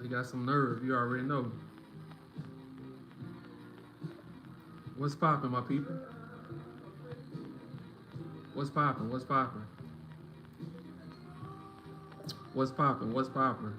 They got some nerve, you already know. What's poppin', my people? What's poppin'? What's poppin'? What's poppin'? What's poppin'?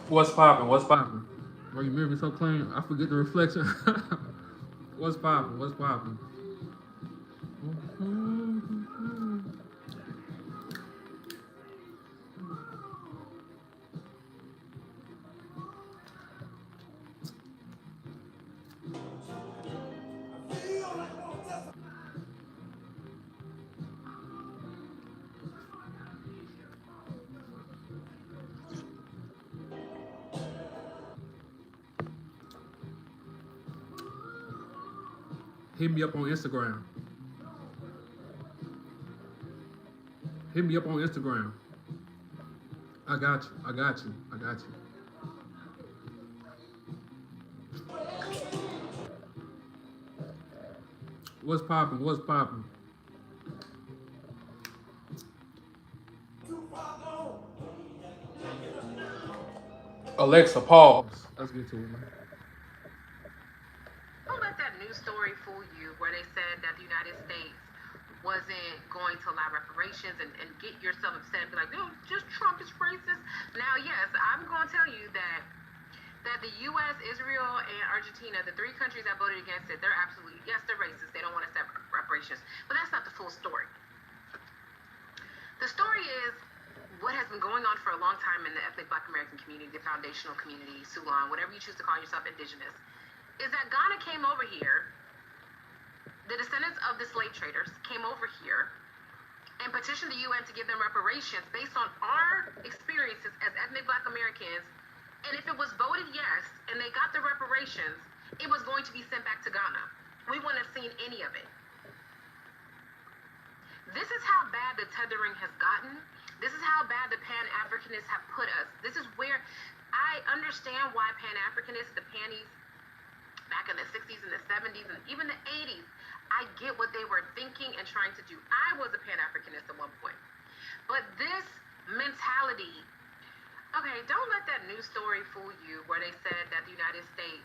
What's poppin'? What's poppin'? Bro, you mirror me so clean, I forget the reflection. What's poppin'? What's poppin'? Hit me up on Instagram. Hit me up on Instagram. I got you. I got you. I got you. What's poppin'? What's poppin'? Alexa, pause. Let's get to it, man. Don't let that news story fool you where they said that the United States wasn't going to allow reparations and get yourself upset and be like, no, just Trump is racist. Now, yes, I'm going to tell you that the U.S., Israel, and Argentina, the three countries that voted against it, they're absolutely, yes, they're racist. They don't want to accept reparations. But that's not the full story. The story is what has been going on for a long time in the ethnic Black American community, the foundational community, Sulan, whatever you choose to call yourself, indigenous, is that Ghana came over here, the descendants of the slave traders came over here and petitioned the UN to give them reparations based on our experiences as ethnic Black Americans. And if it was voted yes and they got the reparations, it was going to be sent back to Ghana. We wouldn't have seen any of it. This is how bad the tethering has gotten. This is how bad the Pan-Africanists have put us. This is where I understand why Pan-Africanists, the panties, back in the 60s and the 70s and even the 80s, I get what they were thinking and trying to do. I was a Pan-Africanist at one point. But this mentality, okay, don't let that news story fool you where they said that the United States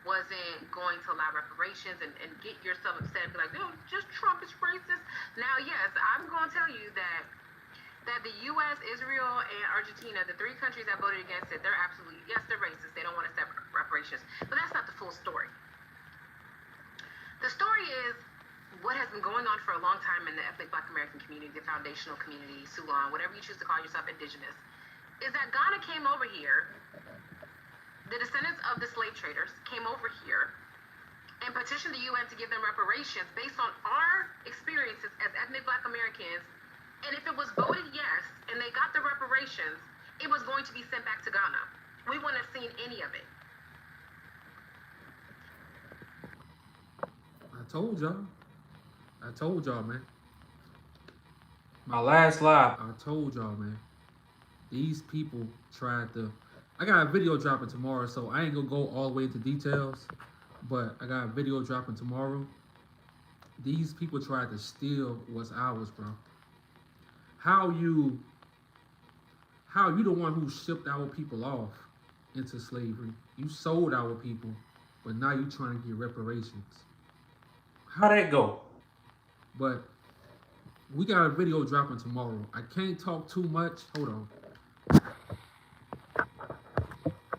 wasn't going to allow reparations and get yourself upset and be like, no, just Trump is racist. Now, yes, I'm going to tell you that the U.S., Israel, and Argentina, the three countries that voted against it, they're absolutely, yes, they're racist. They don't want to accept reparations. But that's not the full story. The story is what has been going on for a long time in the ethnic Black American community, the foundational community, Sulan, whatever you choose to call yourself, indigenous, is that Ghana came over here, the descendants of the slave traders came over here and petitioned the UN to give them reparations based on our experiences as ethnic Black Americans. And if it was voted yes and they got the reparations, it was going to be sent back to Ghana. We wouldn't have seen any of it. I told y'all, man. My last live, I told y'all, man. These people tried to. I got a video dropping tomorrow, so I ain't gonna go all the way into details. But I got a video dropping tomorrow These people tried to steal what's ours, bro. How you how you the one who shipped our people off into slavery? You sold our people, but now you trying to get reparations. How that go? But we got a video dropping tomorrow. I can't talk too much. Hold on.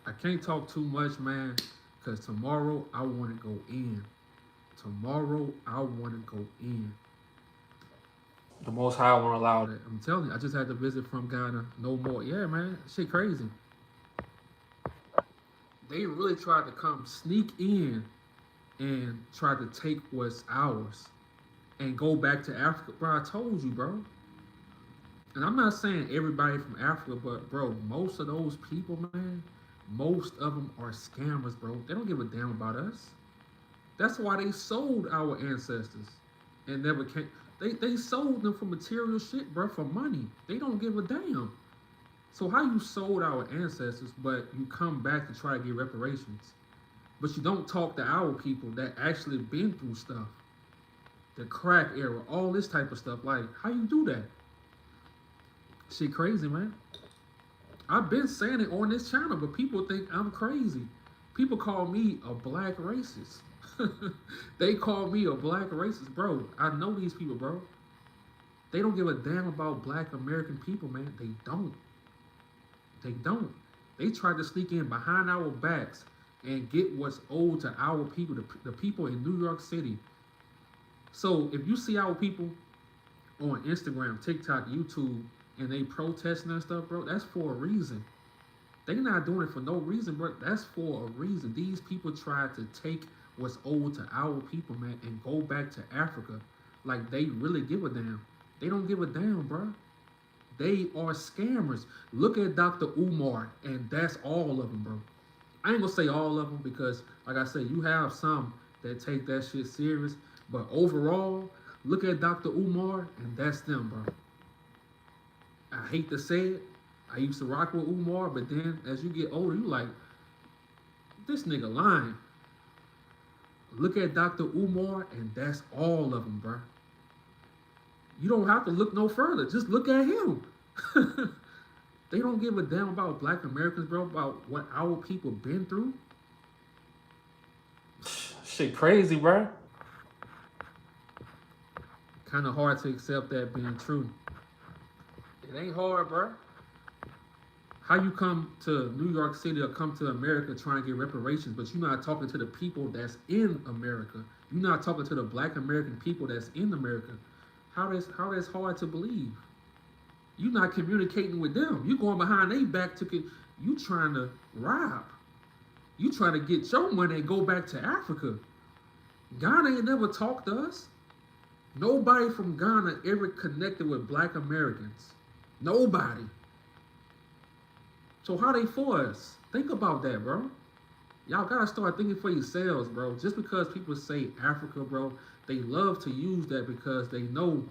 I can't talk too much, man, because tomorrow I want to go in. Tomorrow I want to go in. The Most High won't allow that. I'm telling you, I just had to visit from Ghana. No more. Yeah, man. Shit crazy. They really tried to come sneak in and try to take what's ours and go back to Africa. Bro, I told you, bro. And I'm not saying everybody from Africa, but bro, most of those people, man, most of them are scammers, bro. They don't give a damn about us. That's why they sold our ancestors and never came. They sold them for material shit, bro, for money. They don't give a damn. So how you sold our ancestors, but you come back to try to get reparations, but you don't talk to our people that actually been through stuff, the crack era, all this type of stuff. Like, how you do that? Shit crazy, man. I've been saying it on this channel, but people think I'm crazy. People call me a black racist. They call me a black racist, bro. I know these people, bro. They don't give a damn about black American people, man. They don't. They don't. They try to sneak in behind our backs and get what's owed to our people, the people in New York City. So if you see our people on Instagram, TikTok, YouTube, and they protesting and stuff, bro, that's for a reason. They not doing it for no reason, bro. That's for a reason. These people tried to take what's owed to our people, man, and go back to Africa like they really give a damn. They don't give a damn, bro. They are scammers. Look at Dr. Umar, and that's all of them, bro. I ain't gonna say all of them because, like I said, you have some that take that shit serious. But overall, look at Dr. Umar, and that's them, bro. I hate to say it. I used to rock with Umar, but then as you get older, you like, this nigga lying. Look at Dr. Umar, and that's all of them, bro. You don't have to look no further. Just look at him. They don't give a damn about black Americans, bro, about what our people been through. Shit crazy, bro. Kind of hard to accept that being true. It ain't hard, bro. How you come to New York City or come to America trying to get reparations, but you're not talking to the people that's in America. You're not talking to the black American people that's in America. How that's hard to believe. You're not communicating with them. You going behind their back to you trying to rob. You trying to get your money and go back to Africa. Ghana ain't never talked to us. Nobody from Ghana ever connected with black Americans. Nobody. So how they for us? Think about that, bro. Y'all gotta start thinking for yourselves, bro. Just because people say Africa, bro, they love to use that because they know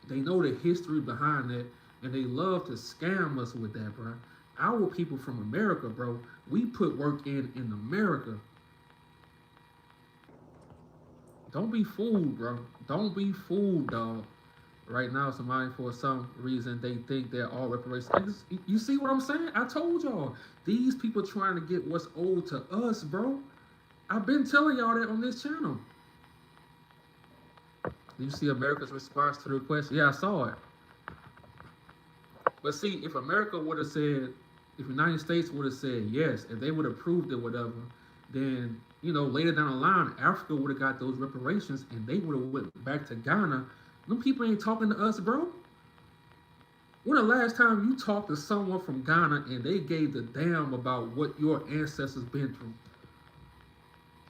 the history behind that, and they love to scam us with that, bro. Our people from America, bro, we put work in America. Don't be fooled, bro. Don't be fooled, dog. Right now, somebody, for some reason, they think they're all reparations. You see what I'm saying? I told y'all. These people trying to get what's owed to us, bro. I've been telling y'all that on this channel. You see America's response to the request? Yeah, I saw it. But see, if America would have said, if the United States would have said yes, if they would have approved it, whatever, then, you know, later down the line, Africa would have got those reparations and they would have went back to Ghana. Them people ain't talking to us, bro. When the last time you talked to someone from Ghana and they gave the damn about what your ancestors been through?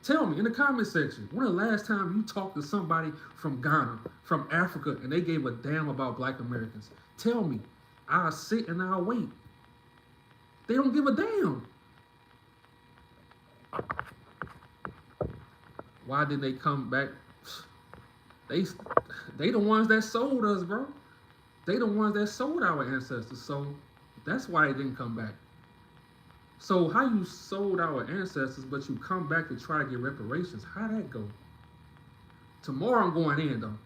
Tell me in the comment section. When the last time you talked to somebody from Ghana, from Africa, and they gave a damn about black Americans? Tell me. I'll sit and I'll wait. They don't give a damn. Why did they come back? They the ones that sold us, bro. They the ones that sold our ancestors. So that's why they didn't come back. So how you sold our ancestors, but you come back to try to get reparations? How that go? Tomorrow I'm going in though.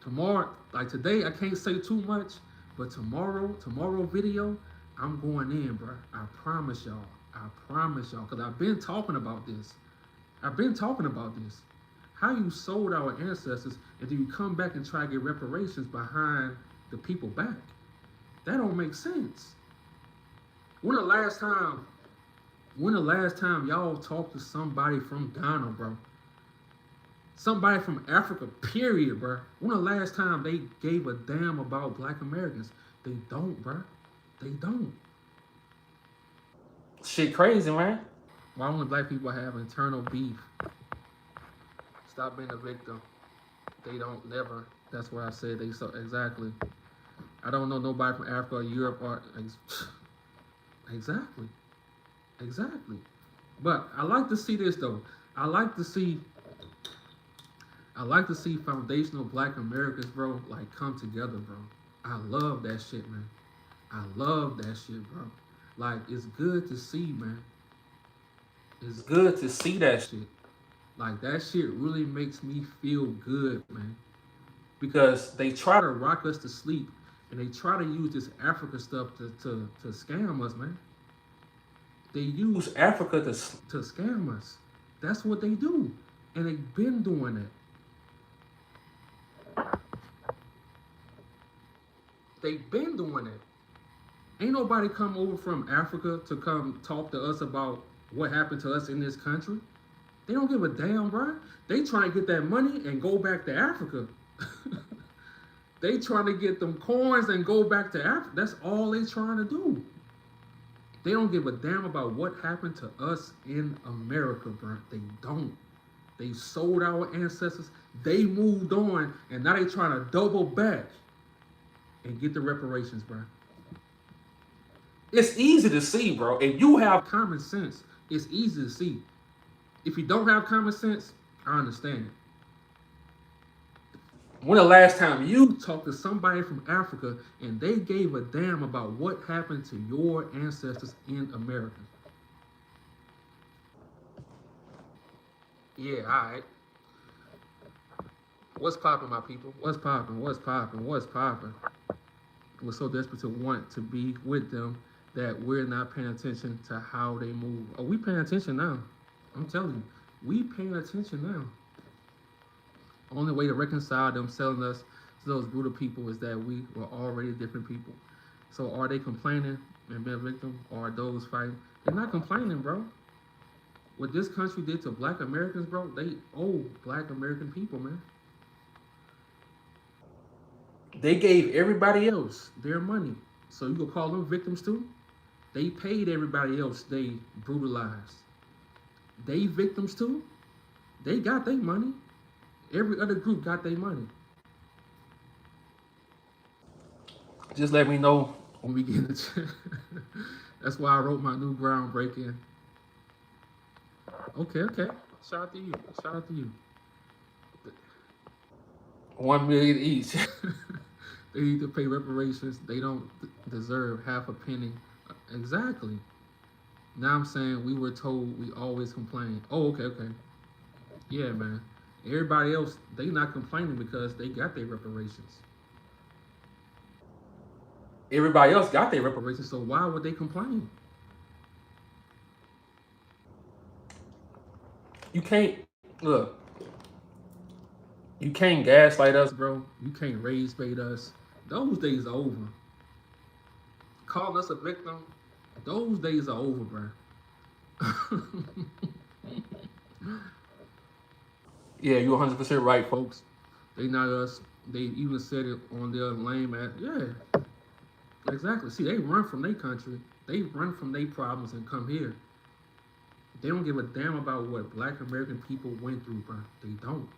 Tomorrow, like today, I can't say too much, but tomorrow video, I'm going in, bro. I promise y'all. I promise y'all, cause I've been talking about this. I've been talking about this. How you sold our ancestors and then you come back and try to get reparations behind the people back. That don't make sense. When the last time y'all talked to somebody from Ghana, bro? Somebody from Africa, period, bro. When the last time they gave a damn about Black Americans? They don't, bro. They don't. Shit crazy, man. Why only Black people have internal beef? Stop being a victim. They don't never. That's what I said. They so exactly. I don't know nobody from Africa or Europe or exactly. But I like to see this though. I like to see foundational Black Americans, bro, like come together, bro. I love that shit, man. I love that shit, bro. Like it's good to see, man. It's good to see that shit. Like that shit really makes me feel good, man. Because they try to rock us to sleep and they try to use this Africa stuff to scam us, man. They use Africa to scam us. That's what they do. And they've been doing it. They've been doing it. Ain't nobody come over from Africa to come talk to us about what happened to us in this country. They don't give a damn, bro. They try to get that money and go back to Africa. They trying to get them coins and go back to Africa. That's all they trying to do. They don't give a damn about what happened to us in America, bro. They don't. They sold our ancestors. They moved on, and now they trying to double back and get the reparations, bro. It's easy to see, bro. If you have Common sense, it's easy to see. If you don't have common sense, I understand. when the last time You talk to somebody from Africa and they gave a damn about what happened to your ancestors in America. Yeah, all right. What's popping, my people? What's popping? What's popping? What's popping? We're so desperate to want to be with them that we're not paying attention to how they move. Oh, we paying attention now. I'm telling you, we paying attention now. Only way to reconcile them selling us to those brutal people is that we were already different people. So are they complaining and being a victim, or are those fighting? They're not complaining, bro. What this country did to Black Americans, bro, they owe Black American people, man. They gave everybody else their money. So you gonna call them victims too? They paid everybody else they brutalized. They victims too? They got their money. Every other group got their money. just let me know. When we get in the chat. That's why I wrote my new groundbreaking. Okay. Shout out to you. Shout out to you. 1 million each. They need to pay reparations. They don't deserve half a penny. Exactly. Now I'm saying we were told we always complain. Oh, okay. Yeah, man. Everybody else, they not complaining because they got their reparations. Everybody else got their reparations. Reparations, so why would they complain? You can't look. You can't gaslight us, bro. Bro, you can't raise bait us. Those days are over. Calling us a victim, those days are over, bro. Yeah, you're 100% right, folks. They not us. They even said it on their lame ass. Yeah, exactly. See, they run from their country. They run from their problems and come here. They don't give a damn about what Black American people went through, bro. They don't.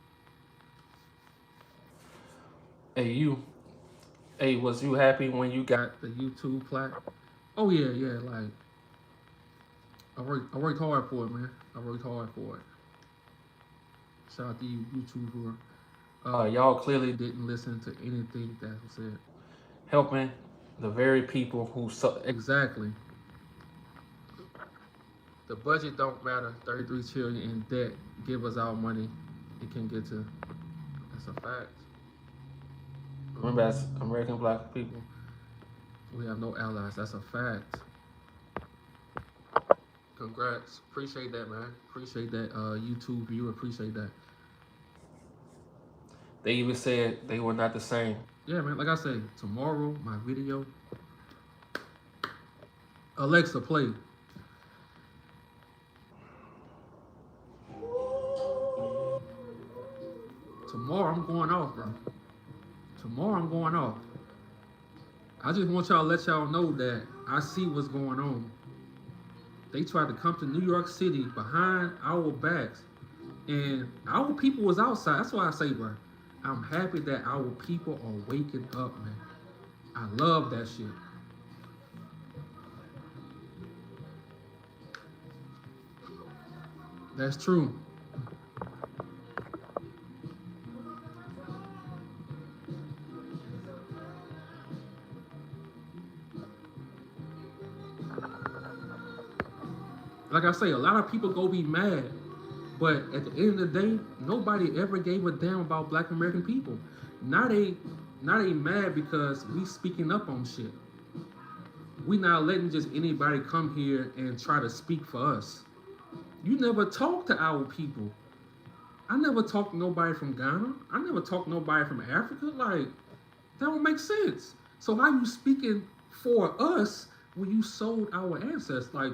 Hey, was you happy when you got Got the YouTube plaque. Oh yeah. Like I worked hard for it, man. I worked hard for it. Shout out to you, YouTuber. y'all clearly Didn't listen to anything that was said. helping the very people who Exactly. The budget don't matter. 33 trillion in debt. Give us our money. It can get to That's a fact. Remember, as American black people, We have no allies. That's a fact. Congrats. Appreciate that, man. Appreciate that, YouTube viewer. Appreciate that. they even said they were not the same. Yeah, man. Like I say, tomorrow my video. Alexa, play. Tomorrow I'm going off, bro. Tomorrow I'm going off. I just want y'all to let y'all know that I see what's going on. They tried to come to New York City behind our backs, and our people was outside. That's why I say, bro, I'm happy that our people are waking up, man. I love that shit. That's true. Like I say, a lot of people go be mad, but at the end of the day, nobody ever gave a damn about Black American people. Now they mad because we speaking up on shit. We not letting just anybody come here and try to speak for us. You never talk to our people. I never talked to nobody from Ghana. I never talked to nobody from Africa. Like, that don't make sense. So how you speaking for us when you sold our ancestors? Like,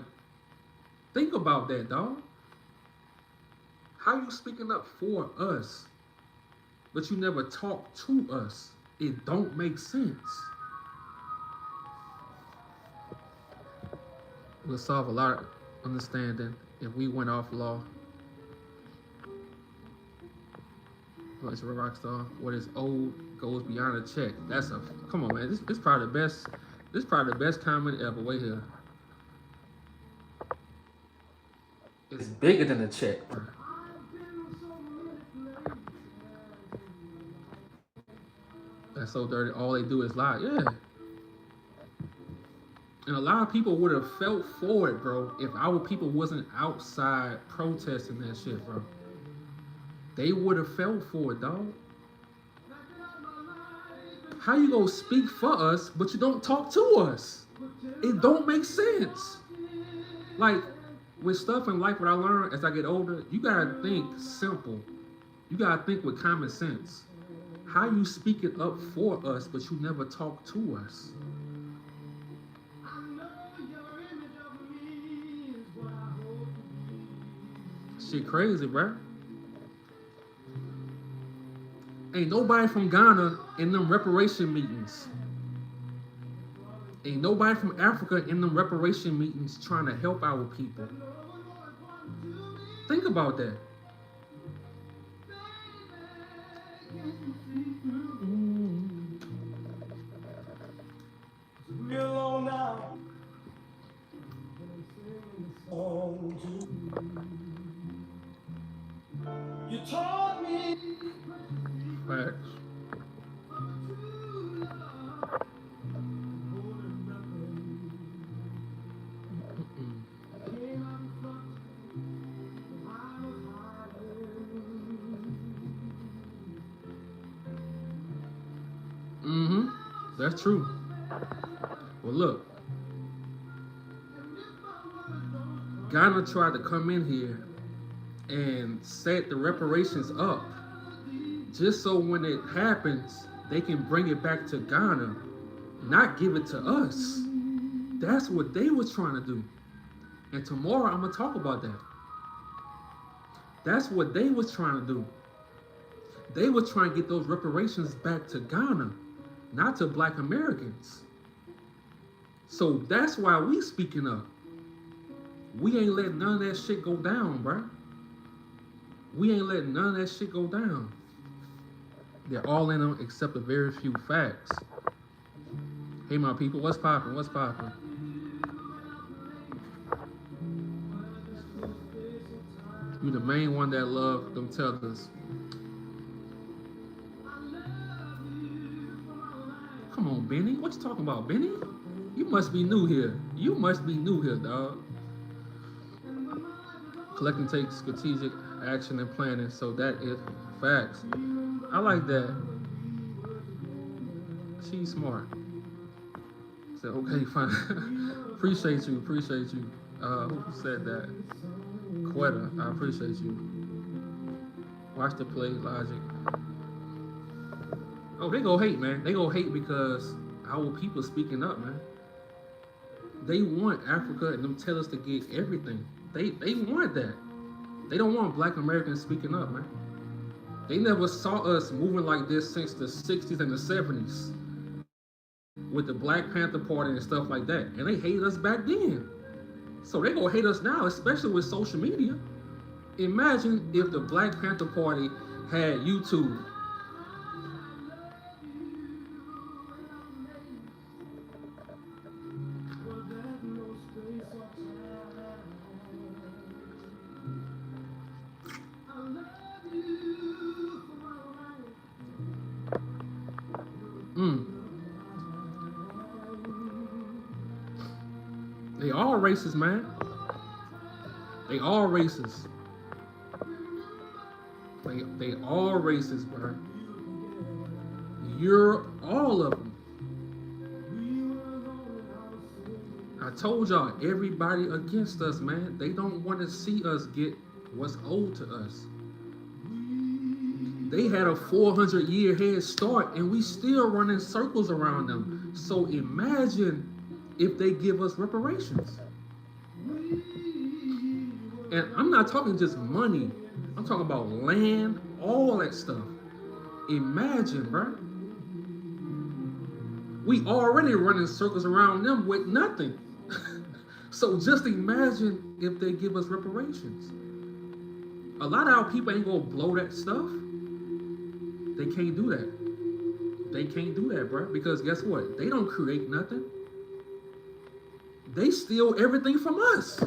think about that, dog. How you speaking up for us, but you never talk to us? It don't make sense. We'll solve a lot of understanding if we went off law. What is a rock star? What is old goes beyond a check. That's a come on, man. This probably the best. This probably the best comment ever. Wait here. It's bigger than a check. That's so dirty. All they do is lie. Yeah. And a lot of people would have felt for it, bro, if our people wasn't outside protesting that shit, bro. They would have felt for it, dog. How you gonna speak for us, but you don't talk to us? It don't make sense. Like, with stuff in life, what I learned as I get older, you gotta think simple. You gotta think with common sense. How you speak it up for us, but you never talk to us? Shit crazy, bro. Ain't nobody from Ghana in them reparation meetings. Ain't nobody from Africa in them reparation meetings trying to help our people. Think about that. You taught me. Facts. That's true. Well, look. Ghana tried to come in here and set the reparations up just so when it happens, they can bring it back to Ghana, not give it to us. That's what they was trying to do. And tomorrow I'm gonna talk about that. That's what they was trying to do. They were trying to get those reparations back to Ghana, not to Black Americans. So that's why we speaking up. We ain't letting none of that shit go down, bro. We ain't letting none of that shit go down. They're all in them except a very few facts. Hey, my people, what's poppin'? What's poppin'? You the main one that love them tethers. Come on, Benny. What you talking about, Benny? You must be new here. You must be new here, dog. Collecting takes strategic action and planning, so that is facts. I like that. She's smart. Said, okay, fine. Appreciate you. Who said that? Quetta, I appreciate you. Watch the play, Logic. Oh, they go hate, man. They go hate because our people speaking up, man. They want Africa and them tell us to get everything. They want that. They don't want Black Americans speaking up, man. They never saw us moving like this since the 60s and the 70s with the Black Panther Party and stuff like that. And they hated us back then. So they gonna hate us now, especially with social media. Imagine if the Black Panther Party had YouTube. They all racist, man. They all racist. They all racist, bro. You're all of them. I told y'all, everybody against us, man. They don't want to see us get what's owed to us. They had a 400-year head start, and we still running circles around them. So imagine if they give us reparations. And I'm not talking just money. I'm talking about land, all that stuff. Imagine, bro. We already running circles around them with nothing. So just imagine if they give us reparations. A lot of our people ain't gonna blow that stuff. They can't do that. They can't do that, bro. Because guess what? They don't create nothing. They steal everything from us.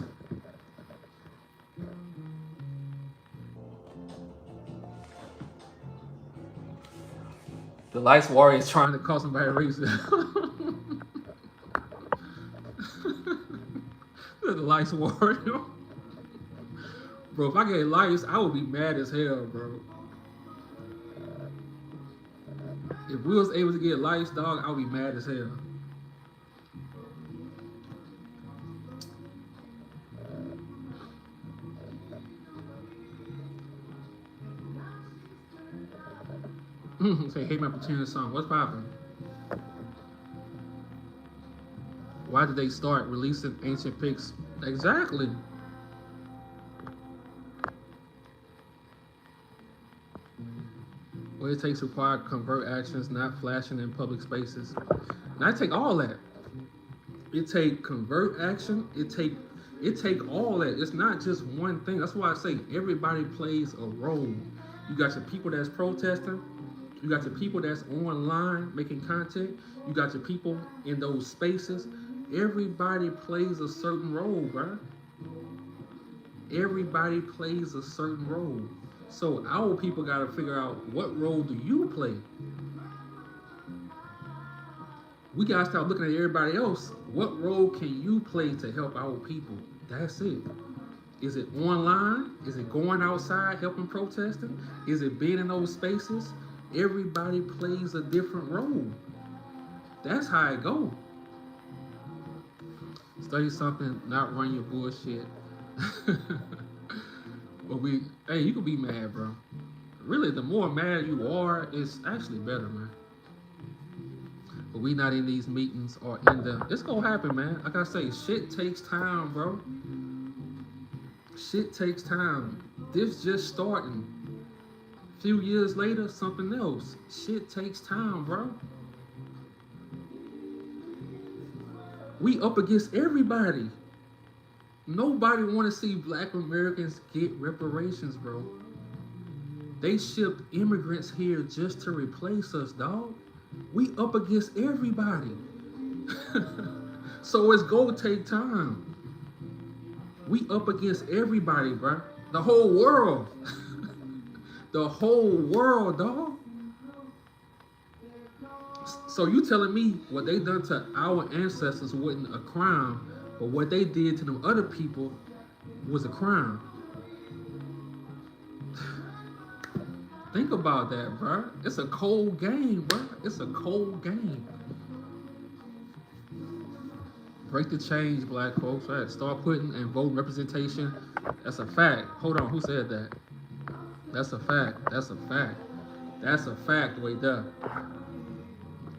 The Lice Warrior is Trying to call somebody racist. The Lice Warrior. Bro, if I get lice, I would be mad as hell, bro. If we was able to get lice, dog, I would be mad as hell. Say, hate my pretend song. What's poppin'? Why did they start releasing ancient pics? Exactly. What it takes require convert actions, not flashing in public spaces. And I take all that. It take convert action. It take all that. It's not just one thing. That's why I say everybody plays a role. You got your people that's protesting. You got your people that's online making content. You got your people in those spaces. Everybody plays a certain role, bro. Everybody plays a certain role. So our people got to figure out, what role do you play? We got to start looking at everybody else. What role can you play to help our people? That's it. Is it online? Is it going outside helping protesting? Is it being in those spaces? Everybody plays a different role. That's how it go. Study something, not run your bullshit. But hey, you can be mad, bro. Really, the more mad you are, it's actually better, man. But we not in these meetings or in the, it's gonna happen, man. Like I say, shit takes time, bro. Shit takes time. This just starting. Few years later, something else. Shit takes time, bro. We up against everybody. Nobody want to see Black Americans get reparations, bro. They shipped immigrants here just to replace us, dog. We up against everybody. So it's gonna take time. We up against everybody, bro. The whole world. The whole world, dog. So you telling me what they done to our ancestors wasn't a crime, but what they did to them other people was a crime? Think about that, bro. It's a cold game, bro. It's a cold game. Break the change, black folks. Right? Start putting and vote representation. That's a fact. Hold on, who said that? That's a fact. That's a fact. That's a fact right there.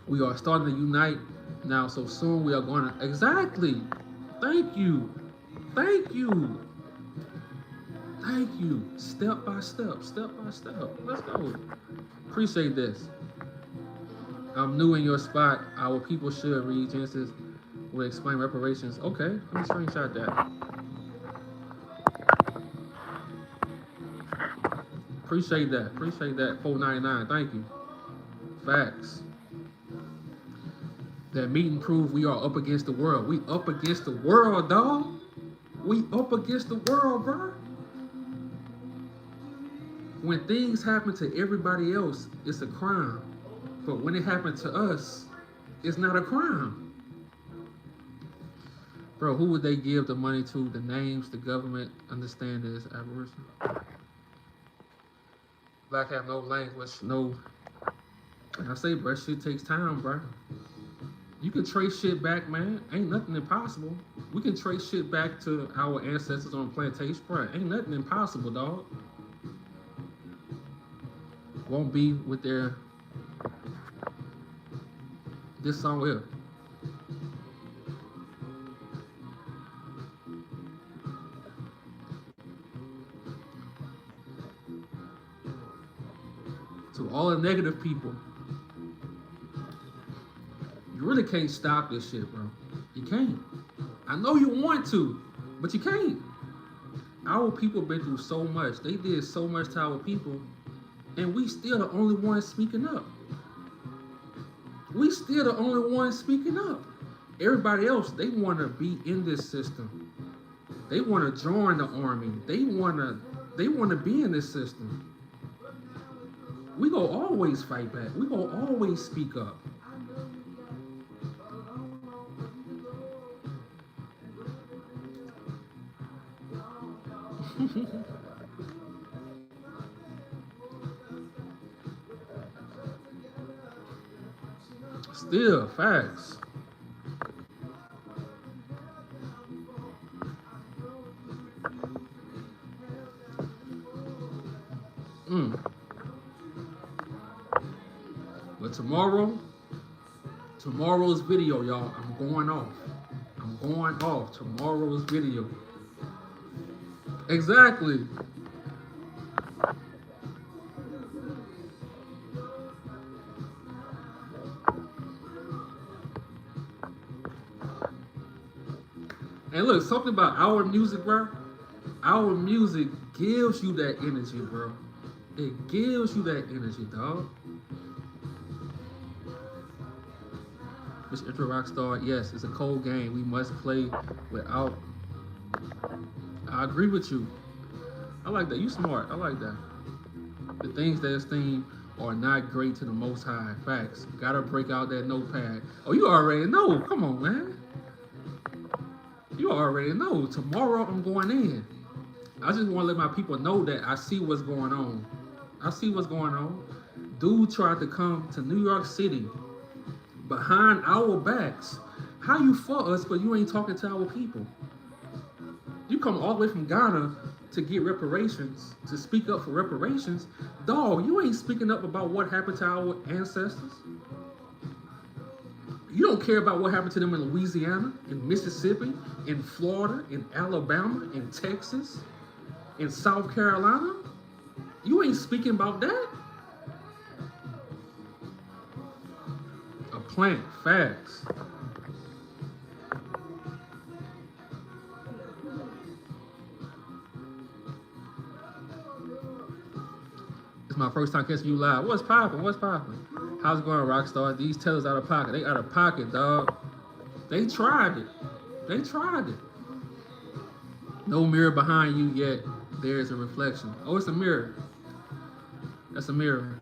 We are starting to unite now, so soon we are going to. Exactly. Thank you. Thank you. Thank you. Step by step. Step by step. Let's go. Appreciate this. I'm new in your spot. Our people should read Genesis. Will explain reparations. Okay, let me screenshot that. Appreciate that. Appreciate that. 499. Thank you. Facts. That meeting proved we are up against the world. We up against the world, dog. We up against the world, bro. When things happen to everybody else, it's a crime. But when it happened to us, it's not a crime. Bro, who would they give the money to? The names, the government, understand this, aboriginal. Black have no language, no. Like I say, bro, shit takes time, bro. You can trace shit back, man. Ain't nothing impossible. We can trace shit back to our ancestors on plantation, bro. Ain't nothing impossible, dog. Won't be with their this song here. To all the negative people, you really can't stop this shit, bro. You can't. I know you want to, but you can't. Our people been through so much. They did so much to our people, and we still the only ones speaking up. We still the only ones speaking up. Everybody else, they want to be in this system. They want to join the army. They want to be in this system. We gonna always fight back. We gonna always speak up. Still, facts. But tomorrow's video, y'all, I'm going off. I'm going off. Tomorrow's video. Exactly. And look, something about our music, bro. Our music gives you that energy, bro. It gives you that energy, dog. Mr. Intro Rockstar, yes, it's a cold game. We must play without. I agree with you. I like that. You smart. I like that. The things that esteem are not great to the Most High. Facts. Gotta break out that notepad. Oh, you already know. Come on, man. You already know. Tomorrow I'm going in. I just want to let my people know that I see what's going on. I see what's going on. Dude tried to come to New York City behind our backs. How you for us, but you ain't talking to our people? You come all the way from Ghana to get reparations, to speak up for reparations. Dog, you ain't speaking up about what happened to our ancestors. You don't care about what happened to them in Louisiana, in Mississippi, in Florida, in Alabama, in Texas, in South Carolina. You ain't speaking about that. A plant, facts. It's my first time catching you live. What's poppin'? What's poppin'? How's it going, Rockstar? These tellers out of pocket. They out of pocket, dog. They tried it. They tried it. No mirror behind you yet. There's a reflection. Oh, it's a mirror. That's a mirror.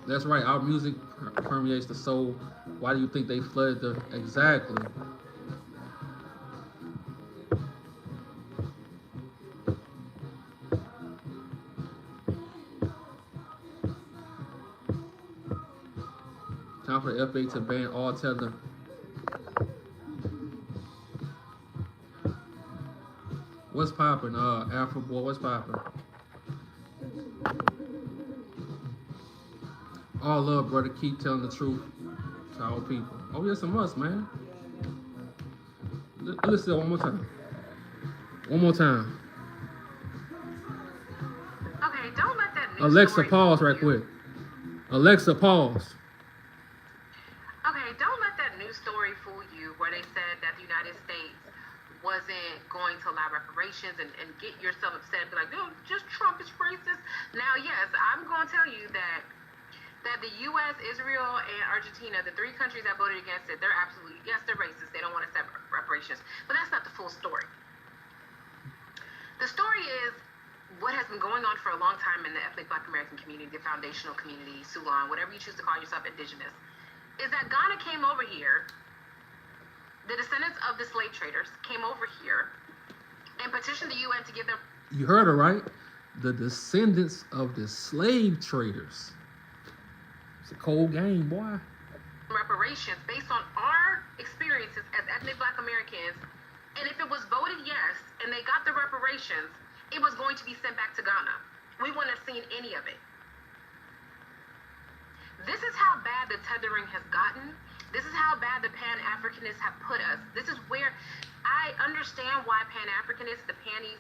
That's right. Our music permeates the soul. Why do you think they flooded the... Exactly. for the FA to ban all tether. What's poppin'? Alpha boy, what's poppin'? All love, brother. Keep telling the truth to our people. Oh, yes, a must, man. Listen one more time. One more time. Okay, don't let that news Alexa, story pause fool right you. quick. Alexa, pause. Okay, don't let that news story fool you where they said that the United States wasn't going to allow reparations and get yourself upset and be like, no, just Trump is racist. Now, yes, I'm going to tell you that the U.S., Israel, and Argentina, the three countries that voted against it, they're absolutely, yes, they're racist. They don't want to accept reparations. But that's not the full story. The story is what has been going on for a long time in the ethnic Black American community, the foundational community, Sulan, whatever you choose to call yourself, indigenous, is that Ghana came over here, the descendants of the slave traders came over here and petitioned the UN to give them... You heard her, right? The descendants of the slave traders. It's a cold game, boy. reparations based on our experiences as ethnic Black Americans, and if it was voted yes and they got the reparations, it was going to be sent back to Ghana. We wouldn't have seen any of it. This is how bad the tethering has gotten. This is how bad the Pan-Africanists have put us. This is where I understand why Pan-Africanists, the panties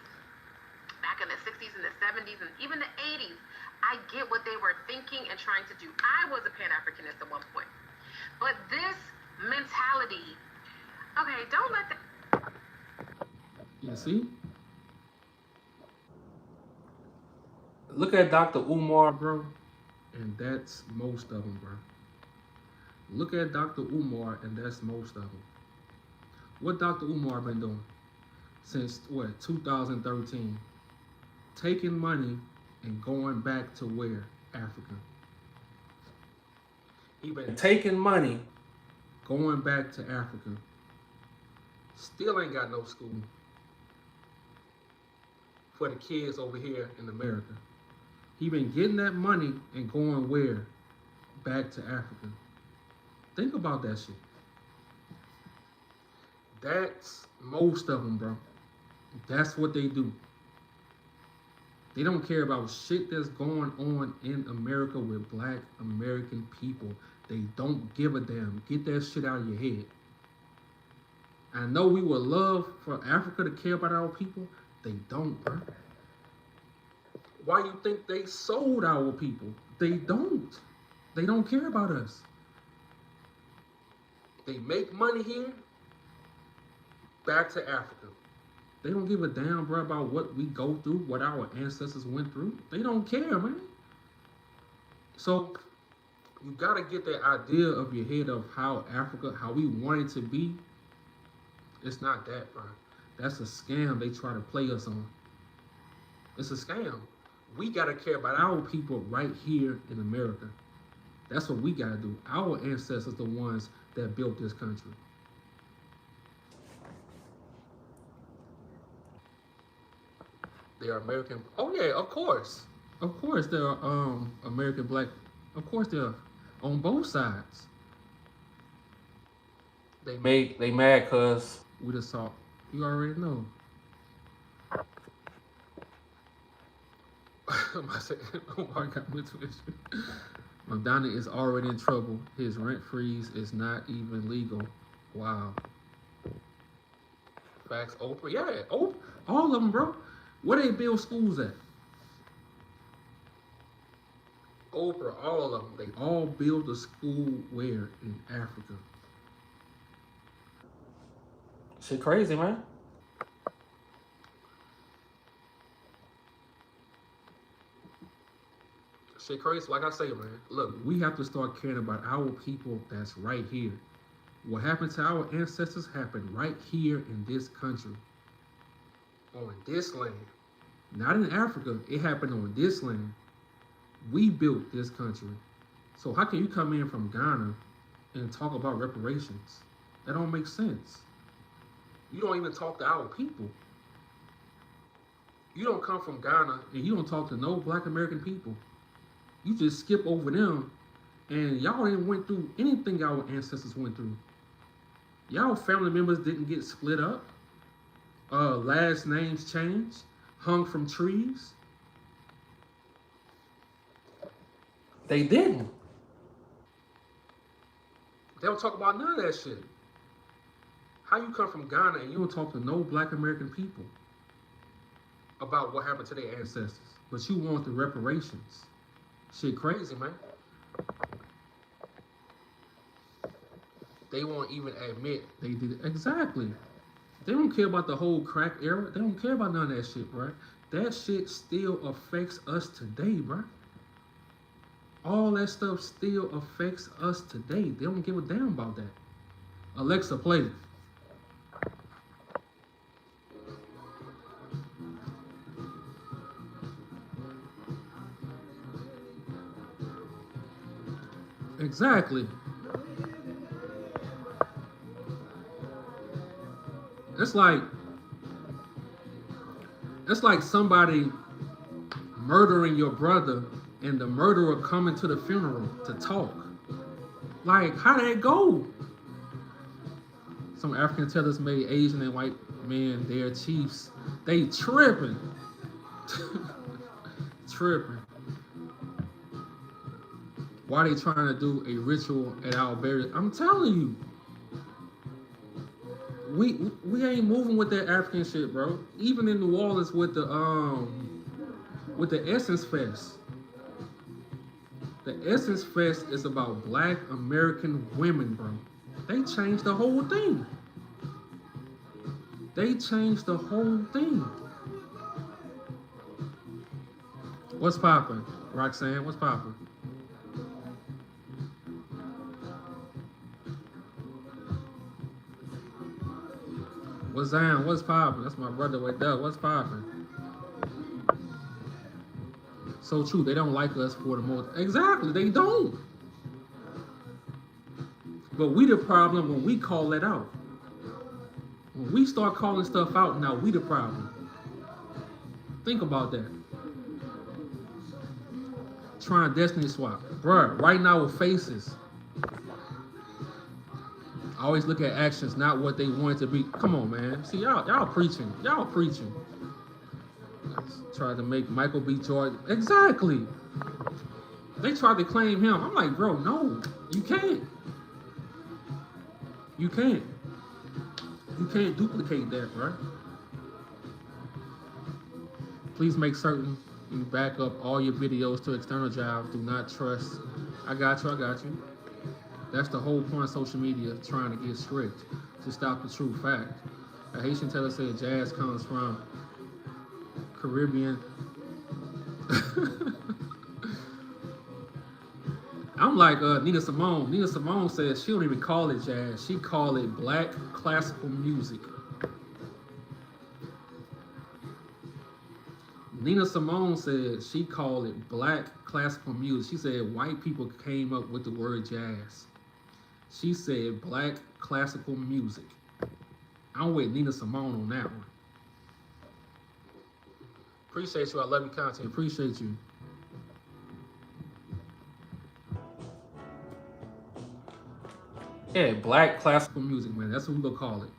back in the 60s and the 70s and even the 80s, I get what they were thinking and trying to do. I was a Pan-Africanist at one point. But this mentality, okay, don't let that... You see? Look at Dr. Umar, Bro, and that's most of them, bro. Look at Dr. Umar, and that's most of them. What Dr. Umar been doing since, 2013? Taking money and going back to where? Africa. He been taking money, going back to Africa. Still ain't got no school for the kids over here in America. He been getting that money and going where? Back to Africa. Think about that shit. That's most of them, bro. That's what they do. They don't care about shit that's going on in America with Black American people. They don't give a damn. Get that shit out of your head. I know we would love for Africa to care about our people. They don't, bro. Why you think they sold our people? They don't. They don't care about us. They make money here, back to Africa. They don't give a damn, bro, about what we go through, what our ancestors went through. They don't care, man. So you gotta get that idea of your head of how Africa, how we want it to be. It's not that, bro. That's a scam they try to play us on. It's a scam. We gotta care about our people right here in America. That's what we gotta do. Our ancestors, the ones that built this country. They are American. Oh yeah, of course. Of course they're American Black. Of course they're on both sides. they mad cause We just saw. You already know. Oh my God, mental issue. Madonna is already in trouble. His rent freeze is not even legal. Wow. Facts. Oprah. Yeah. Oprah. All of them, bro. Where they build schools at? Oprah. All of them. They all build a school where? In Africa. shit crazy, man. Shit crazy. Like I say, man. Look, we have to start caring about our people that's right here. What happened to our ancestors happened right here in this country. On this land. Not in Africa. It happened on this land. We built this country. So how can you come in from Ghana and talk about reparations? That don't make sense. You don't even talk to our people. You don't come from Ghana and you don't talk to no Black American people. You just skip over them And y'all didn't went through anything y'all ancestors went through. Y'all family members didn't get split up. Last names changed, hung from trees. They didn't. They don't talk about none of that shit. How you come from Ghana and you don't talk to no black American people about what happened to their ancestors, but you want the reparations? Shit crazy, man. They won't even admit they did it. Exactly. They don't care about the whole crack era. They don't care about none of that shit, bro. That shit still affects us today, bro. All that stuff still affects us today. They don't give a damn about that. Alexa, play it. Exactly. It's like somebody murdering your brother and the murderer coming to the funeral to talk. Like, how did that go? Some African tellers made Asian and white men their chiefs. They tripping. Tripping. Why they trying to do a ritual at our burial? I'm telling you. We ain't moving with that African shit, bro. Even in New Orleans with the Essence Fest. The Essence Fest is about black American women, bro. They changed the whole thing. They changed the whole thing. What's poppin'? Roxanne, what's poppin'? What's down? What's poppin'? That's my brother right there. What's poppin'? So true. They don't like us for the most. Exactly. They don't. But we the problem when we call it out. When we start calling stuff out, now we the problem. Think about that. Trying destiny swap. Bruh, right now with faces. I always look at actions, not what they want to be. Come on, man. See, y'all preaching. Y'all preaching. Tried to make Michael B. Jordan. Exactly. They tried to claim him. I'm like, bro, no. You can't. You can't. You can't duplicate that, bro. Please make certain you back up all your videos to external jobs. Do not trust. I got you. I got you. That's the whole point of social media, trying to get strict to stop the true fact. A Haitian teller said jazz comes from Caribbean. I'm like Nina Simone. Nina Simone says she don't even call it jazz. She call it black classical music. Nina Simone said she called it black classical music. She said white people came up with the word jazz. She said black classical music. I'm with Nina Simone on that one. Appreciate you. I love your content. Appreciate you. Yeah, black classical music, man. That's what we gonna call it.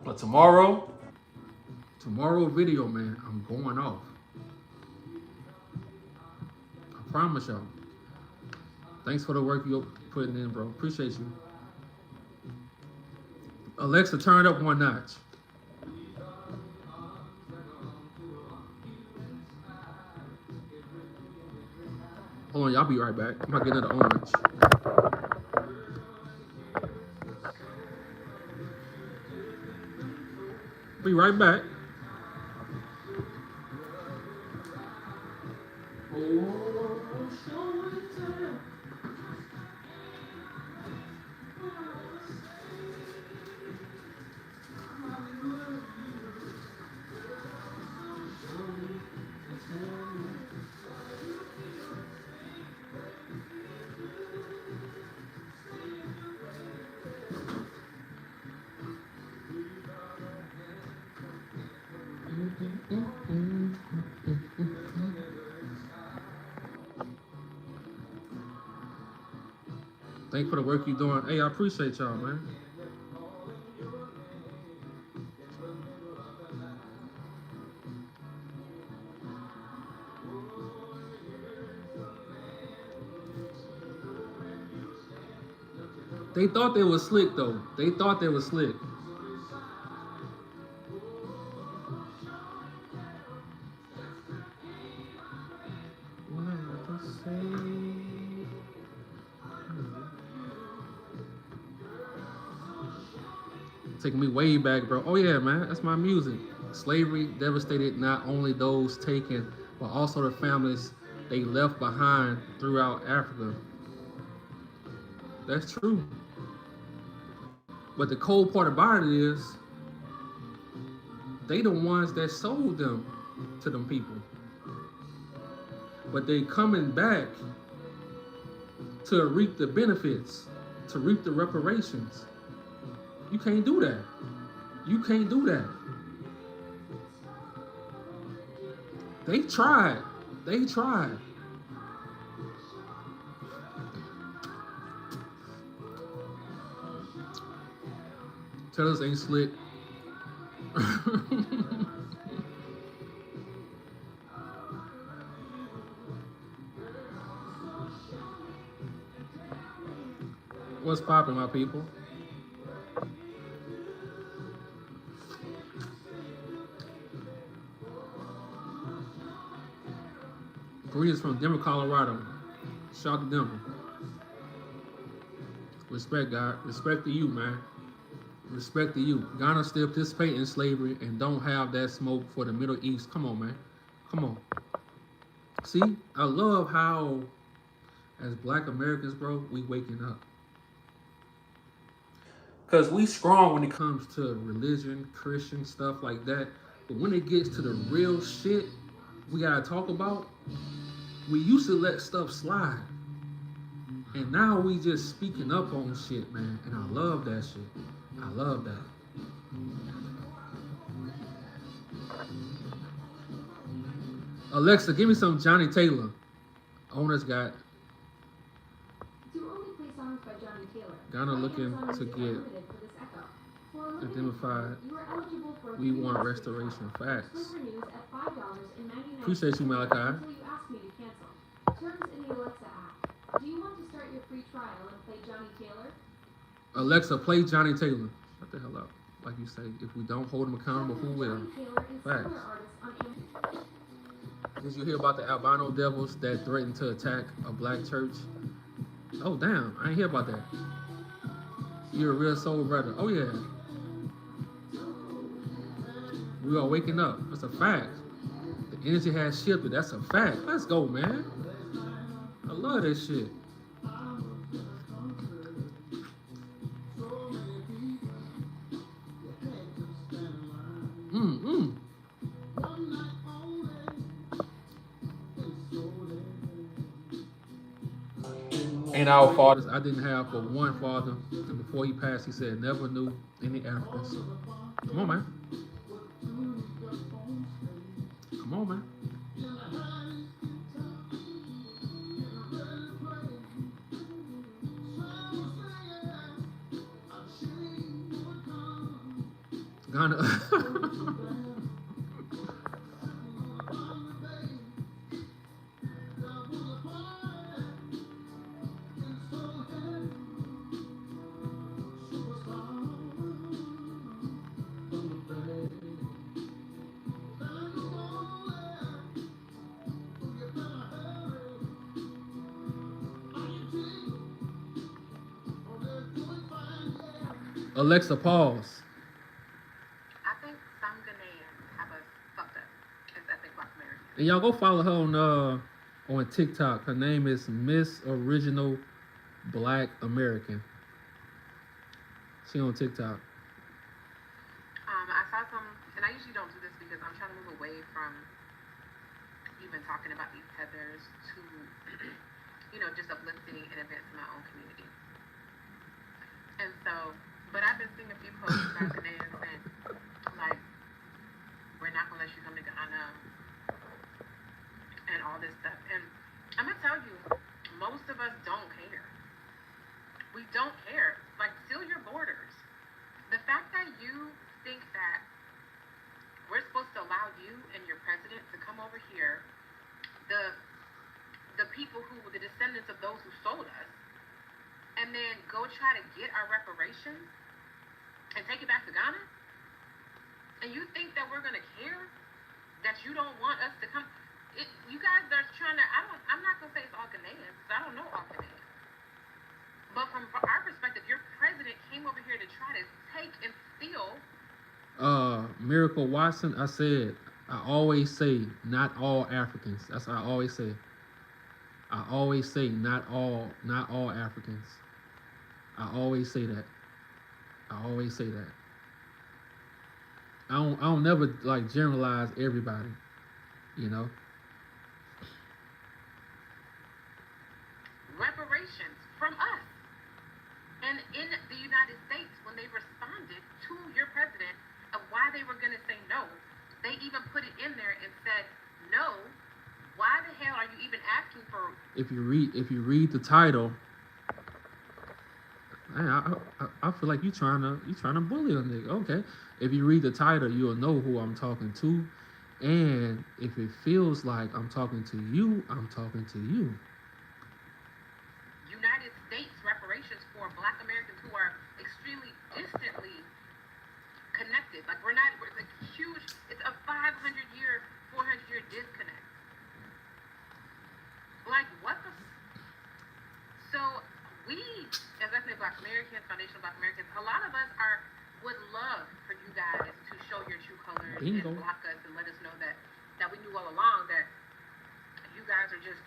But tomorrow video, man, I'm going off. I promise y'all. Thanks for the work you're putting in, bro. Appreciate you. Alexa, turn it up one notch. Hold on, y'all be right back. I'm gonna get another orange. Be right back. Thank you for the work you're doing. Hey, I appreciate y'all, man. They thought they was slick though. They thought they was slick. Taking me way back, bro. Oh yeah, man, that's my music. Slavery devastated not only those taken, but also the families they left behind throughout Africa. That's true. But the cold part about it is, they the ones that sold them to them people. But they coming back to reap the benefits, to reap the reparations. You can't do that. You can't do that. They tried. They tried. Tell us ain't slick. What's poppin', my people? Greetings from Denver, Colorado. Shout out to Denver. Respect, God. Respect to you, man. Respect to you. Ghana still participate in slavery and don't have that smoke for the Middle East. Come on, man. Come on. See, I love how, as Black Americans, bro, we waking up. Because we strong when it comes to religion, Christian stuff like that. But when it gets to the real shit we gotta talk about, we used to let stuff slide. And now we just speaking up on shit, man. And I love that shit. I love that. Alexa, give me some Johnny Taylor. Owner's got To only play songs by Johnny Taylor. Ghana looking to get identified. We want restoration. Facts. Appreciate you, Malachi. Until you ask me to cancel. Terms in the Alexa app. Do you want to start your free trial and play Johnny Taylor? Alexa, play Johnny Taylor. Shut the hell up. Like you say, if we don't hold him accountable, who will? Facts. Did you hear about the albino devils that threatened to attack a black church? Oh, damn. I ain't hear about that. You're a real soul brother. Oh, yeah. We are waking up. That's a fact. The energy has shifted. That's a fact. Let's go, man. I love this shit. And our fathers, I didn't have but one father, and before he passed, he said, never knew any Africans. Come on, man. Come on, man. Ghana. Alexa, pause. I think some Ghanaians have us fucked up as ethnic Black Americans. And y'all go follow her on TikTok. Her name is Miss Original Black American. She on TikTok. I saw some, and I usually don't do this because I'm trying to move away from even talking about these tethers to, just uplifting and advancing my own community. And so, but I've been seeing a few posts about Ghanaians saying, like, we're not gonna let you come to Ghana and all this stuff. And I'm gonna tell you, most of us don't care. We don't care. Like, seal your borders. The fact that you think that we're supposed to allow you and your president to come over here, the people who were the descendants of those who sold us, and then go try to get our reparations and take it back to Ghana? And you think that we're gonna care? That you don't want us to come? You guys are trying to. I'm not gonna say it's all Ghanaians, because I don't know all Ghanaians. But from our perspective, your president came over here to try to take and steal. Miracle Watson, I always say not all Africans. That's what I always say. I always say not all Africans. I always say that. I always say that. I don't never like generalize everybody, you know. Reparations from us. And in the United States, when they responded to your president of why they were gonna say no, they even put it in there and said, no, why the hell are you even asking for? If you read the title, I feel like you trying to bully a nigga. Okay, if you read the title, you'll know who I'm talking to, and if it feels like I'm talking to you, I'm talking to you. United States reparations for Black Americans who are extremely distantly connected. Like it's a huge. It's a 500-year, 400-year disconnect. Like what the? So we, as ethnic Black Americans, Foundation of Black Americans, a lot of us would love for you guys to show your true colors Bingo. and block us and let us know that we knew all along that you guys are just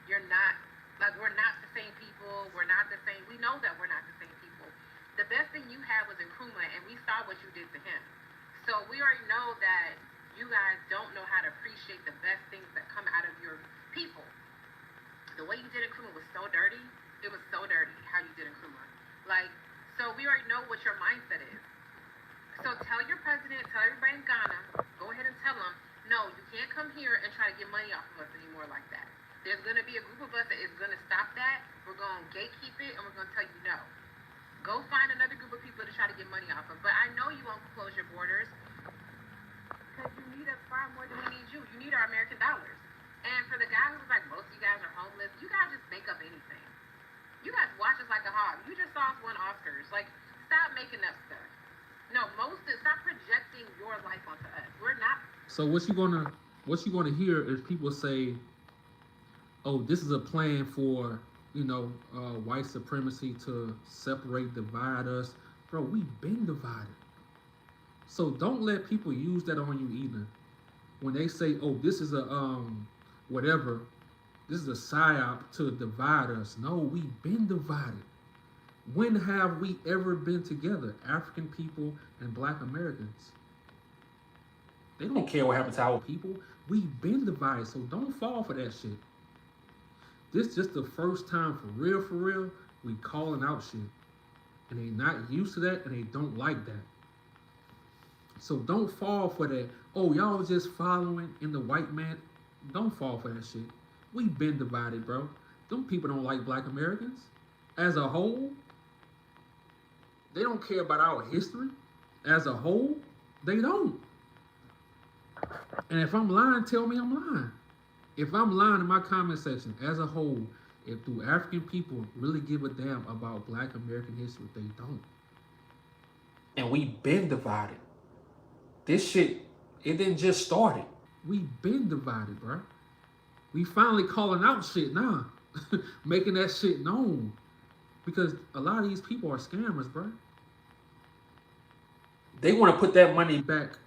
you're not, like, we're not the same people. We're not the same. We know that we're not the same people. The best thing you had was Nkrumah, and we saw what you did to him. So we already know that you guys don't know how to appreciate the best things that come out of your people. The way you did Nkrumah was so dirty. It was so dirty how you did Nkrumah. Like, so we already know what your mindset is. So tell your president, tell everybody in Ghana, go ahead and tell them, no, you can't come here and try to get money off of us anymore like that. There's going to be a group of us that is going to stop that. We're going to gatekeep it, and we're going to tell you no. Go find another group of people to try to get money off of. But I know you won't close your borders because you need us far more than we need you. You need our American dollars. And for the guy who was like, most of you guys are homeless, you guys just make up anything. You guys watch us like a hog. You just saw us win Oscars. Like, stop making up stuff. No, stop projecting your life onto us. We're not. So what you gonna hear is people say, "Oh, this is a plan for white supremacy to separate, divide us." Bro, we've been divided. So don't let people use that on you either. When they say, "Oh, this is a whatever," this is a psyop to divide us. No, we've been divided. When have we ever been together? African people and Black Americans. They don't care what happens to our people. We've been divided, so don't fall for that shit. This just the first time for real, we calling out shit. And they not used to that, and they don't like that. So don't fall for that. Oh, y'all just following in the white man. Don't fall for that shit. We've been divided, bro. Them people don't like Black Americans. As a whole, they don't care about our history. As a whole, they don't. And if I'm lying, tell me I'm lying. If I'm lying in my comment section, as a whole, if do African people really give a damn about Black American history? They don't. And we've been divided. This shit, it didn't just start it. We've been divided, bro. We finally calling out shit now. Making that shit known. Because a lot of these people are scammers, bro. They want to put that money back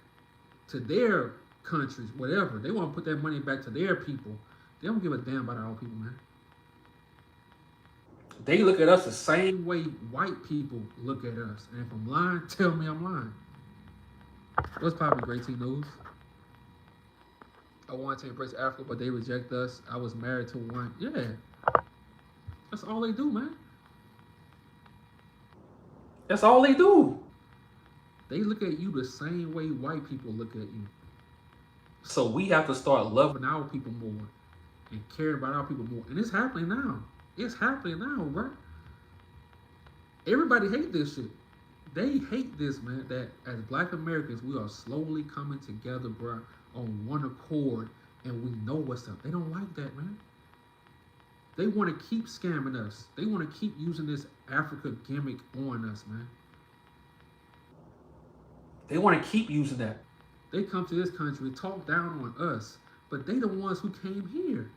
to their countries, whatever. They want to put that money back to their people. They don't give a damn about our people, man. They look at us the same way white people look at us. And if I'm lying, tell me I'm lying. What's poppin', Great T News? I wanted to embrace Africa, but they reject us. I was married to one. Yeah. That's all they do, man. That's all they do. They look at you the same way white people look at you. So we have to start loving our people more and caring about our people more. And it's happening now. It's happening now, bro. Everybody hate this shit. They hate this, man. That as Black Americans, we are slowly coming together, bro, on one accord, and we know what's up. They don't like that, man. They want to keep scamming us. They want to keep using this Africa gimmick on us, man. They want to keep using that. They come to this country to talk down on us, but they the ones who came here.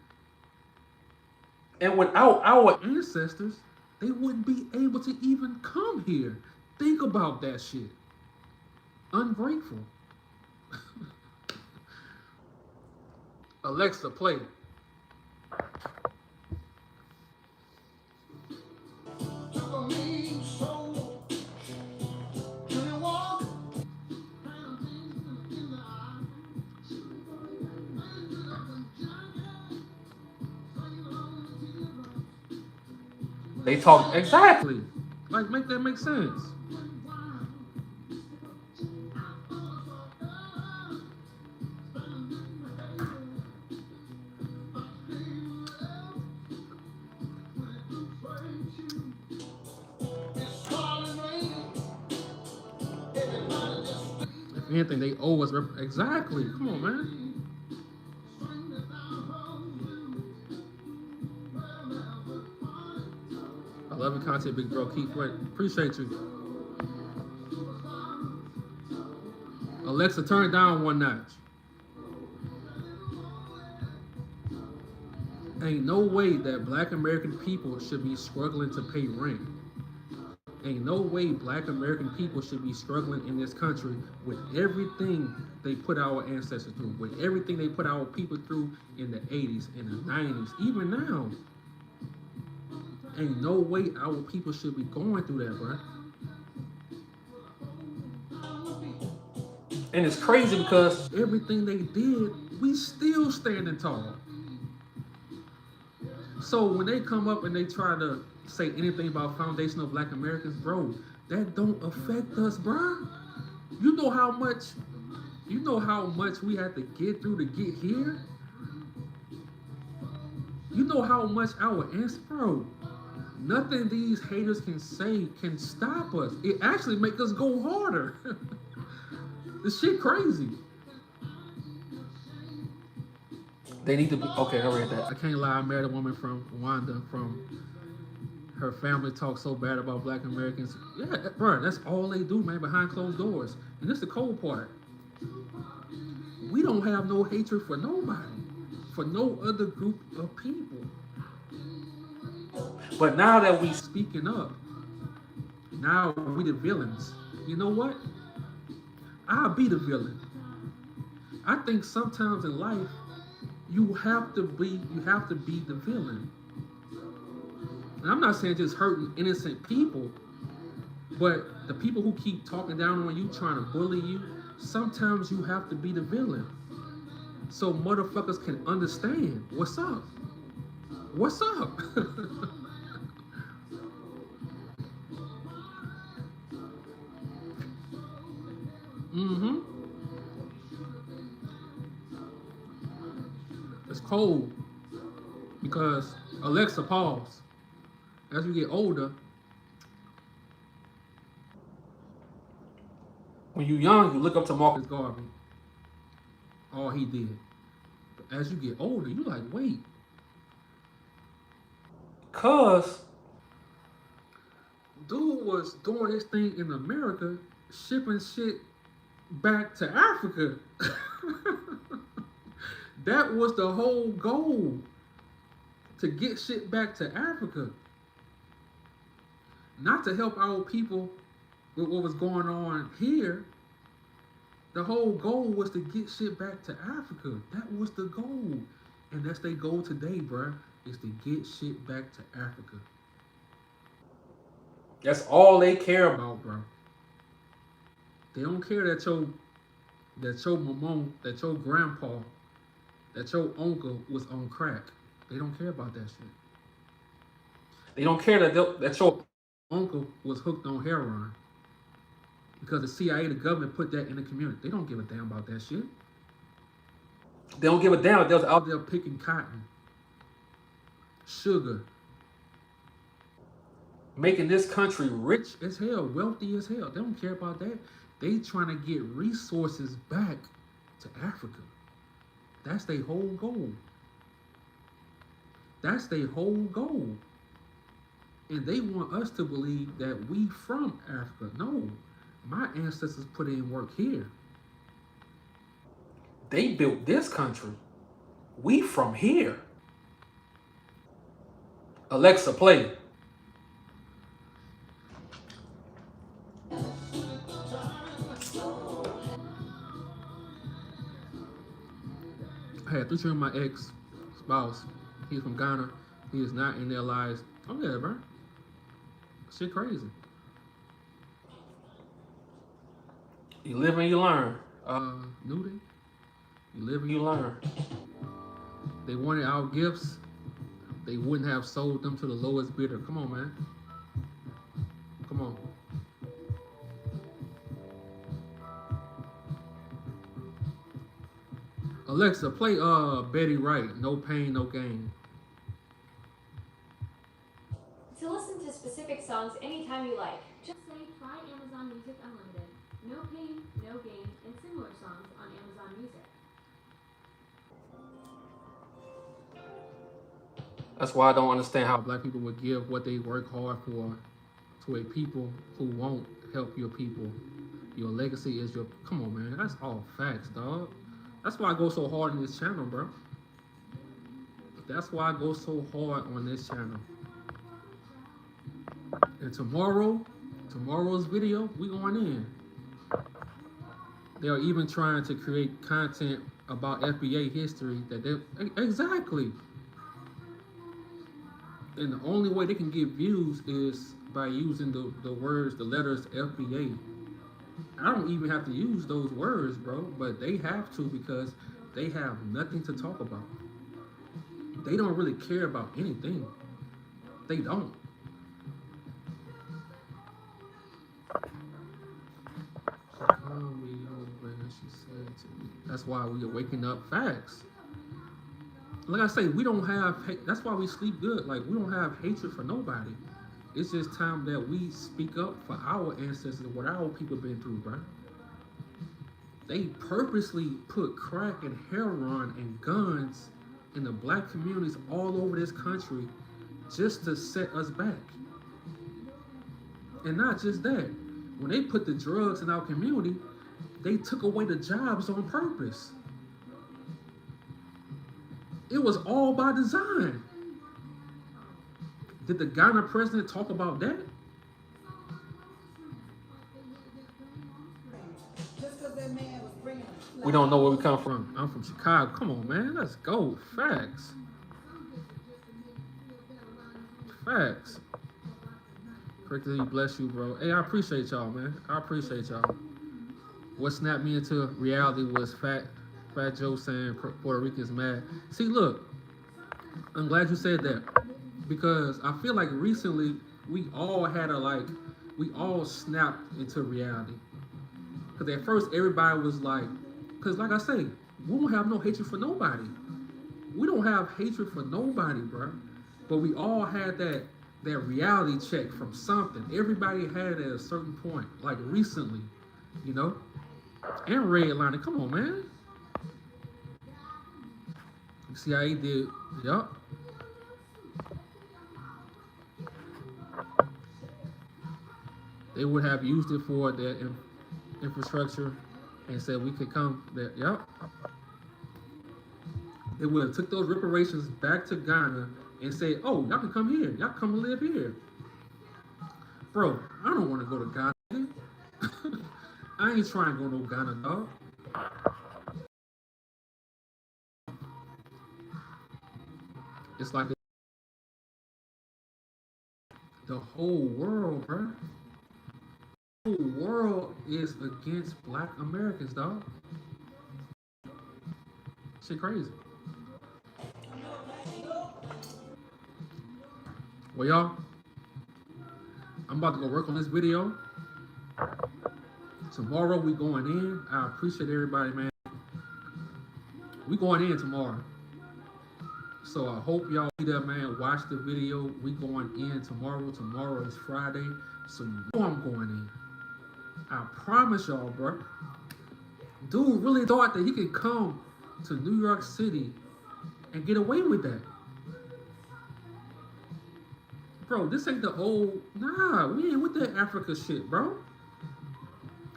And without our Ancestors, they wouldn't be able to even come here. Think about that shit. Ungrateful. Alexa, play. they talk exactly. Like, make that make sense. If anything, they owe us. Exactly. Come on, man. I love your content, big bro. Keep waiting. Appreciate you. Alexa, turn it down one notch. Ain't no way that Black American people should be struggling to pay rent. Ain't no way Black American people should be struggling in this country with everything they put our ancestors through, with everything they put our people through in the 80s, in the 90s, even now. Ain't no way our people should be going through that, bro. And it's crazy because everything they did, we still standing tall. So when they come up and they try to say anything about foundational Black Americans, bro, that don't affect us, bro. You know how much we have to get through to get here? You know how much our ancestors, bro. Nothing these haters can say can stop us. It actually make us go harder. This shit crazy. they need to be okay. I read that. I can't lie. I married a woman from Rwanda. From her family talks so bad about Black Americans. Yeah, bro, that's all they do, man, behind closed doors. And this is the cold part. We don't have no hatred for nobody, for no other group of people. But now that we Speaking up, now we the villains. You know what? I'll be the villain. I think sometimes in life you have to be the villain. And I'm not saying just hurting innocent people, but the people who keep talking down on you, trying to bully you, sometimes you have to be the villain. So motherfuckers can understand what's up. What's up? Mm-hmm. It's cold because Alexa, pause. As you get older, when you're young, you look up to Marcus Garvey, all he did. But as you get older, you like, wait, cause dude was doing his thing in America, shipping shit back to Africa. That was the whole goal, to get shit back to Africa. Not to help our people with what was going on here. The whole goal was to get shit back to Africa. That was the goal. And that's their goal today, bruh, is to get shit back to Africa. that's all they care about. About, bro. They don't care that your mama, that your grandpa, that your uncle was on crack. They don't care about that shit. They don't care that your Uncle was hooked on heroin because the CIA, the government, put that in the community. They don't give a damn about that shit. they don't give a damn. They was out Out there picking cotton, sugar. making this country rich. Rich as hell, wealthy as hell. They don't care about that. They trying to get resources back to Africa. That's their whole goal. That's their whole goal. And they want us to believe that we from Africa. No, my ancestors put in work here. They built this country. We from here. Alexa, play. I had three children with my ex-spouse. He's from Ghana. He is not in their lives. Oh yeah, bro. Shit crazy. You live and you learn. Nudie. You live and You learn. They wanted our gifts. They wouldn't have sold them to the lowest bidder. Come on, man. Come on. Alexa, play Betty Wright, No Pain, No Gain. To listen to specific songs anytime you like. Just say try Amazon Music Unlimited. No pain, no gain, and similar songs on Amazon Music. That's why I don't understand How how black people would give what they work hard for to a people who won't help your people. Your legacy is your... Come on, man. That's all facts, dog. That's why I go so hard on this channel, bro. That's why I go so hard on this channel. And tomorrow's video, we going in. They are even trying to create content about FBA history that they... Exactly. And the only way they can get views is by using the words, the letters FBA. I don't even have to use those words, bro, but they have to because they have nothing to talk about. They don't really care about anything. They don't. That's why we are waking up facts. Like I say, we don't have, that's why we sleep good. Like, we don't have hatred for nobody. It's just time that we speak up for our ancestors, what our people been through, bro. They purposely put crack and heroin and guns in the black communities all over this country just to set us back. And not just that. When they put the drugs in our community, they took away the jobs on purpose. It was all by design. Did the Ghana president talk about that? we don't know where we come from. I'm from Chicago. Come on, man. Let's go. Facts. Facts. Crickety, bless you, bro. Hey, I appreciate y'all, man. I appreciate y'all. What snapped me into reality was Fat Joe saying Puerto Ricans mad. See, look, I'm glad you said that because I feel like recently we all snapped into reality. Because at first everybody was like, because like I say, we don't have no hatred for nobody. We don't have hatred for nobody, bro. But we all had that reality check from something. Everybody had it at a certain point, like recently, you know? And redlining, come on, man. You see how he did? Yup. They would have used it for their infrastructure and said we could come there. Yup. They would have took those reparations back to Ghana and say, oh, y'all can come here. Y'all come live here. Bro, I don't want to go to Ghana. I ain't trying to go to Ghana, dog. It's like the whole world, bro. The whole world is against black Americans, dog. Shit crazy. Well, y'all, I'm about to go work on this video. Tomorrow we going in. I appreciate everybody, man. We going in tomorrow. So I hope y'all be there, man. Watch the video. We going in tomorrow. Tomorrow is Friday. So you know I'm going in. I promise y'all, bro. Dude really thought that he could come to New York City and get away with that. Bro, this ain't the old, nah, we ain't with that Africa shit, bro.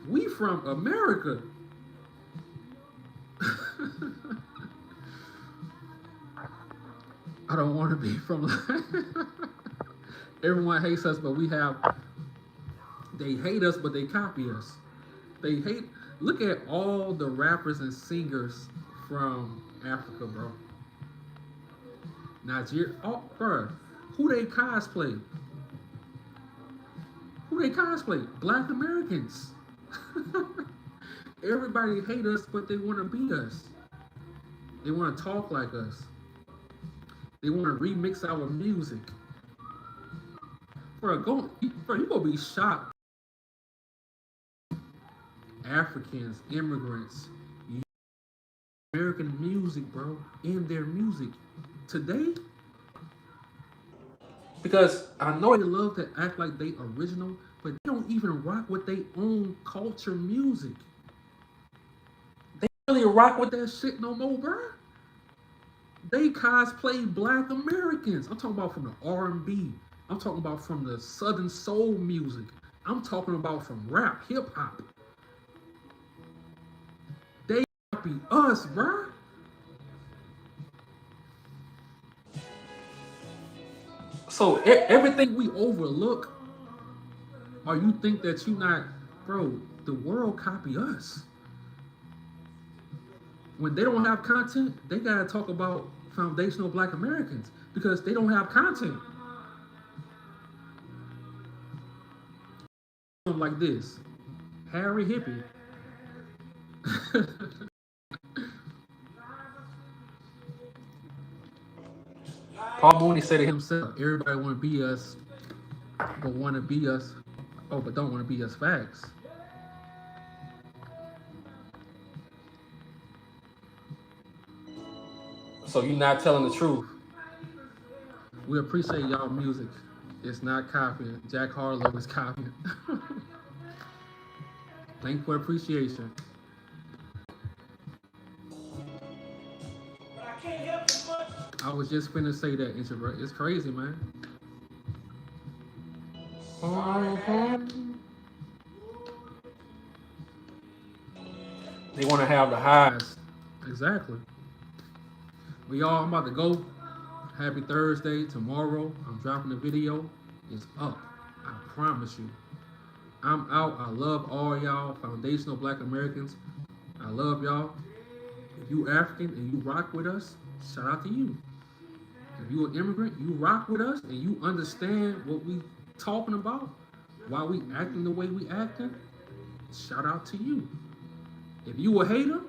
We from America. I don't want to be from, everyone hates us, but they hate us, but they copy us. They hate, look at all the rappers and singers from Africa, bro. Nigeria, oh, bro, who they cosplay? Black Americans. Everybody hate us, but they want to be us. They want to talk like us. They want to remix our music. Bro, you gonna be shocked. Africans, immigrants, American music, bro, in their music today. Because I know They love to act like they original, but they don't even rock with their own culture music. they really rock with That shit no more, bro. They cosplay Black Americans. I'm talking about from the R&B. I'm talking about from the Southern soul music. I'm talking about from rap, hip hop. They copy us, bro. so everything We overlook, or you think that you not, bro, the world copy us. When they don't have content, they gotta talk about foundational Black Americans because they don't have content. Like this, Harry Hippie. Paul Mooney said it Himself, everybody want to be us, but want to be us. Oh, but don't want to be us. Facts. So you're not telling the truth. We appreciate y'all music. It's not copying. Jack Harlow is copying. Thank you for appreciation. I was just finna say that, introvert. It's crazy, man. They want to have the highs. Exactly. We all, I'm about to go. Happy Thursday. Tomorrow, I'm dropping the video. It's up. I promise you. I'm out. I love all y'all, foundational Black Americans. I love y'all. If you African and you rock with us, shout out to you. If you an immigrant, you rock with us and you understand what we talking about, why we acting the way we acting, shout out to you. If you a hater,